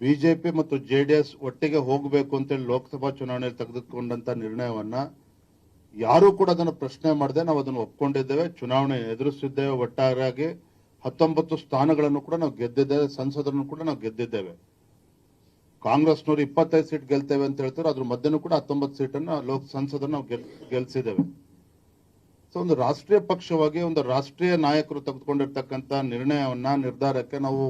BJP ಮತ್ತು JDS ಒಟ್ಟಿಗೆ ಹೋಗಬೇಕು ಅಂತೇಳಿ ಲೋಕಸಭಾ ಚುನಾವಣೆಯಲ್ಲಿ ತೆಗೆದುಕೊಂಡಂತ ನಿರ್ಣಯವನ್ನ ಯಾರು ಕೂಡ ಅದನ್ನು ಪ್ರಶ್ನೆ ಮಾಡದೆ ನಾವು ಅದನ್ನು ಒಪ್ಕೊಂಡಿದ್ದೇವೆ. ಚುನಾವಣೆ ಎದುರಿಸಿದ್ದೇವೆ. ಒಟ್ಟಾರೆಯಾಗಿ 19 ಸ್ಥಾನಗಳನ್ನು ಕೂಡ ನಾವು ಗೆದ್ದಿದ್ದೇವೆ. ಸಂಸದರನ್ನು ಕೂಡ ನಾವು ಗೆದ್ದಿದ್ದೇವೆ. ಕಾಂಗ್ರೆಸ್ನವರು 25 ಸೀಟ್ ಗೆಲ್ತೇವೆ ಅಂತ ಹೇಳ್ತಾರೆ. ಅದ್ರ ಮಧ್ಯನೂ ಕೂಡ 19 ಸೀಟನ್ನು ಸಂಸದನ್ನು ನಾವು ಗೆಲ್ಸಿದ್ದೇವೆ. ಸೊ ಒಂದು ರಾಷ್ಟ್ರೀಯ ಪಕ್ಷವಾಗಿ ಒಂದು ರಾಷ್ಟ್ರೀಯ ನಾಯಕರು ತೆಗೆದುಕೊಂಡಿರ್ತಕ್ಕಂಥ ನಿರ್ಧಾರಕ್ಕೆ ನಾವು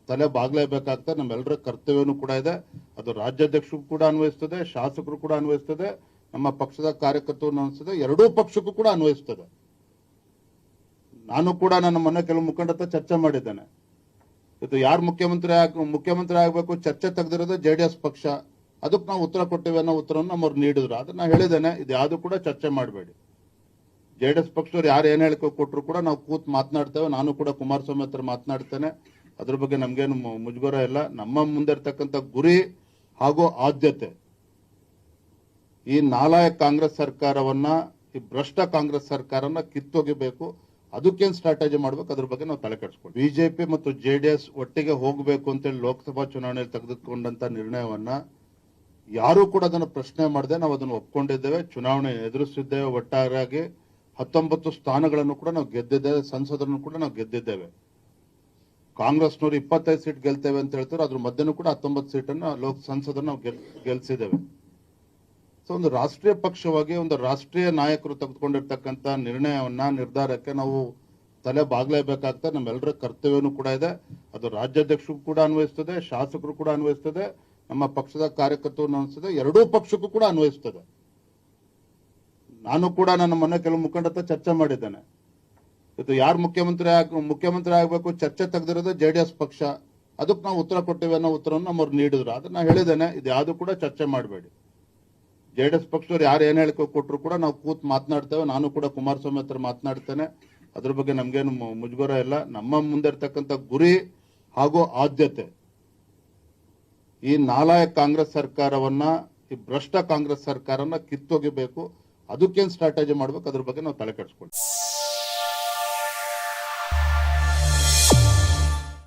ತಲೆ ಬಾಗ್ಲೇಬೇಕಾಗ್ತದೆ. ನಮ್ಮೆಲ್ಲರ ಕರ್ತವ್ಯನೂ ಕೂಡ ಇದೆ. ಅದು ರಾಜ್ಯಾಧ್ಯಕ್ಷರು ಕೂಡ ಅನ್ವಯಿಸ್ತದೆ, ಶಾಸಕರು ಕೂಡ ಅನ್ವಯಿಸ್ತದೆ, ನಮ್ಮ ಪಕ್ಷದ ಕಾರ್ಯಕರ್ತರು ಅನ್ವಯಿಸ್ತದೆ, ಎರಡೂ ಪಕ್ಷಕ್ಕೂ ಕೂಡ ಅನ್ವಯಿಸ್ತದೆ. ನಾನು ಕೂಡ ನನ್ನ ಮೊನ್ನೆ ಕೆಲವು ಮುಖಂಡರ ಹತ್ರ ಚರ್ಚೆ ಮಾಡಿದ್ದೇನೆ. ಇದು ಯಾರು ಮುಖ್ಯಮಂತ್ರಿ ಆಗಬೇಕು ಚರ್ಚೆ ತೆಗೆದಿರೋದು ಜೆಡಿಎಸ್ ಪಕ್ಷ. ಅದಕ್ಕೆ ನಾವು ಉತ್ತರ ಕೊಟ್ಟಿವೆ ಅನ್ನೋ ಉತ್ತರವನ್ನು ನಮ್ಮವ್ರು ನೀಡಿದ್ರು. ಅದನ್ನ ನಾನು ಹೇಳಿದ್ದೇನೆ, ಇದು ಯಾವುದು ಕೂಡ ಚರ್ಚೆ ಮಾಡಬೇಡಿ. ಜೆಡಿಎಸ್ ಪಕ್ಷದವ್ರು ಯಾರು ಏನ್ ಹೇಳಿಕೆ ಕೊಟ್ಟರು ಕೂಡ ನಾವು ಕೂತ್ ಮಾತನಾಡ್ತೇವೆ. ನಾನು ಕೂಡ ಕುಮಾರಸ್ವಾಮಿ ಹತ್ರ ಮಾತನಾಡ್ತೇನೆ. ಅದ್ರ ಬಗ್ಗೆ ನಮ್ಗೇನು ಮುಜುಗರ ಇಲ್ಲ. ನಮ್ಮ ಮುಂದೆ ಇರ್ತಕ್ಕಂಥ ಗುರಿ ಹಾಗೂ ಆದ್ಯತೆ ಈ ನಾಲಾಯಕ ಕಾಂಗ್ರೆಸ್ ಸರ್ಕಾರವನ್ನ, ಈ ಭ್ರಷ್ಟ ಕಾಂಗ್ರೆಸ್ ಸರ್ಕಾರವನ್ನ ಕಿತ್ತೊಗಿಬೇಕು. ಅದಕ್ಕೇನು ಸ್ಟ್ರಾಟಜಿ ಮಾಡ್ಬೇಕು ಅದ್ರ ಬಗ್ಗೆ ನಾವು ತಲೆ ಕೆಡಿಸ್ಕೊಂಡು ಬಿಜೆಪಿ ಮತ್ತು ಜೆಡಿಎಸ್ ಒಟ್ಟಿಗೆ ಹೋಗಬೇಕು ಅಂತೇಳಿ ಲೋಕಸಭಾ ಚುನಾವಣೆಯಲ್ಲಿ ತೆಗೆದುಕೊಂಡಂತ ನಿರ್ಣಯವನ್ನ ಯಾರು ಕೂಡ ಅದನ್ನು ಪ್ರಶ್ನೆ ಮಾಡದೆ ನಾವು ಅದನ್ನು ಒಪ್ಕೊಂಡಿದ್ದೇವೆ. ಚುನಾವಣೆ ಎದುರಿಸಿದ್ದೇವೆ. ಒಟ್ಟಾರೆಯಾಗಿ 19 ಸ್ಥಾನಗಳನ್ನು ಕೂಡ ನಾವು ಗೆದ್ದಿದ್ದೇವೆ. ಸಂಸದರನ್ನು ಕೂಡ ನಾವು ಗೆದ್ದಿದ್ದೇವೆ. ಕಾಂಗ್ರೆಸ್ನವರು 25 ಸೀಟ್ ಗೆಲ್ತೇವೆ ಅಂತ ಹೇಳ್ತಾರೆ. ಅದ್ರ ಮಧ್ಯನೂ ಕೂಡ 19 ಸೀಟನ್ನು ಸಂಸದನ್ನು ನಾವು ಗೆಲ್ಸಿದ್ದೇವೆ. ಸೊ ಒಂದು ರಾಷ್ಟ್ರೀಯ ಪಕ್ಷವಾಗಿ ಒಂದು ರಾಷ್ಟ್ರೀಯ ನಾಯಕರು ತೆಗೆದುಕೊಂಡಿರ್ತಕ್ಕಂಥ ನಿರ್ಧಾರಕ್ಕೆ ನಾವು ತಲೆ ಬಾಗ್ಲೇಬೇಕಾಗ್ತದೆ. ನಮ್ಮೆಲ್ಲರ ಕರ್ತವ್ಯನೂ ಕೂಡ ಇದೆ. ಅದು ರಾಜ್ಯಾಧ್ಯಕ್ಷರು ಕೂಡ ಅನ್ವಯಿಸ್ತದೆ, ಶಾಸಕರು ಕೂಡ ಅನ್ವಯಿಸ್ತದೆ, ನಮ್ಮ ಪಕ್ಷದ ಕಾರ್ಯಕರ್ತರು ಅನ್ವಯಿಸ್ತದೆ, ಎರಡೂ ಪಕ್ಷಕ್ಕೂ ಕೂಡ ಅನ್ವಯಿಸ್ತದೆ. ನಾನು ಕೂಡ ನನ್ನ ಮೊನ್ನೆ ಕೆಲವು ಮುಖಂಡರ ಹತ್ರ ಚರ್ಚೆ ಮಾಡಿದ್ದೇನೆ. ಇದು ಯಾರು ಮುಖ್ಯಮಂತ್ರಿ ಆಗಬೇಕು ಚರ್ಚೆ ತೆಗೆದಿರೋದು ಜೆಡಿಎಸ್ ಪಕ್ಷ. ಅದಕ್ಕೆ ನಾವು ಉತ್ತರ ಕೊಟ್ಟಿವೆ ಅನ್ನೋ ಉತ್ತರವನ್ನು ನಮ್ಮವ್ರು ನೀಡಿದ್ರು. ಅದನ್ನ ನಾನು ಹೇಳಿದ್ದೇನೆ, ಇದು ಯಾವುದು ಕೂಡ ಚರ್ಚೆ ಮಾಡಬೇಡಿ. ಜೆಡಿಎಸ್ ಪಕ್ಷದವ್ರು ಯಾರು ಏನ್ ಹೇಳಿಕೆ ಕೊಟ್ಟರು ಕೂಡ ನಾವು ಕೂತ್ ಮಾತನಾಡ್ತೇವೆ. ನಾನು ಕೂಡ ಕುಮಾರಸ್ವಾಮಿ ಹತ್ರ ಮಾತನಾಡ್ತೇನೆ. ಅದ್ರ ಬಗ್ಗೆ ನಮ್ಗೇನು ಮುಜುಗರ ಇಲ್ಲ. ನಮ್ಮ ಮುಂದೆ ಇರ್ತಕ್ಕಂಥ ಗುರಿ ಹಾಗೂ ಆದ್ಯತೆ ಈ ನಾಲಾಯಕ ಕಾಂಗ್ರೆಸ್ ಸರ್ಕಾರವನ್ನ, ಈ ಭ್ರಷ್ಟ ಕಾಂಗ್ರೆಸ್ ಸರ್ಕಾರವನ್ನ ಕಿತ್ತೊಗಿಬೇಕು. ಅದಕ್ಕೇನು ಸ್ಟ್ರಾಟಜಿ ಮಾಡ್ಬೇಕು ಅದ್ರ ಬಗ್ಗೆ ನಾವು ತಲೆ ಕೆಡಿಸ್ಕೊಂಡು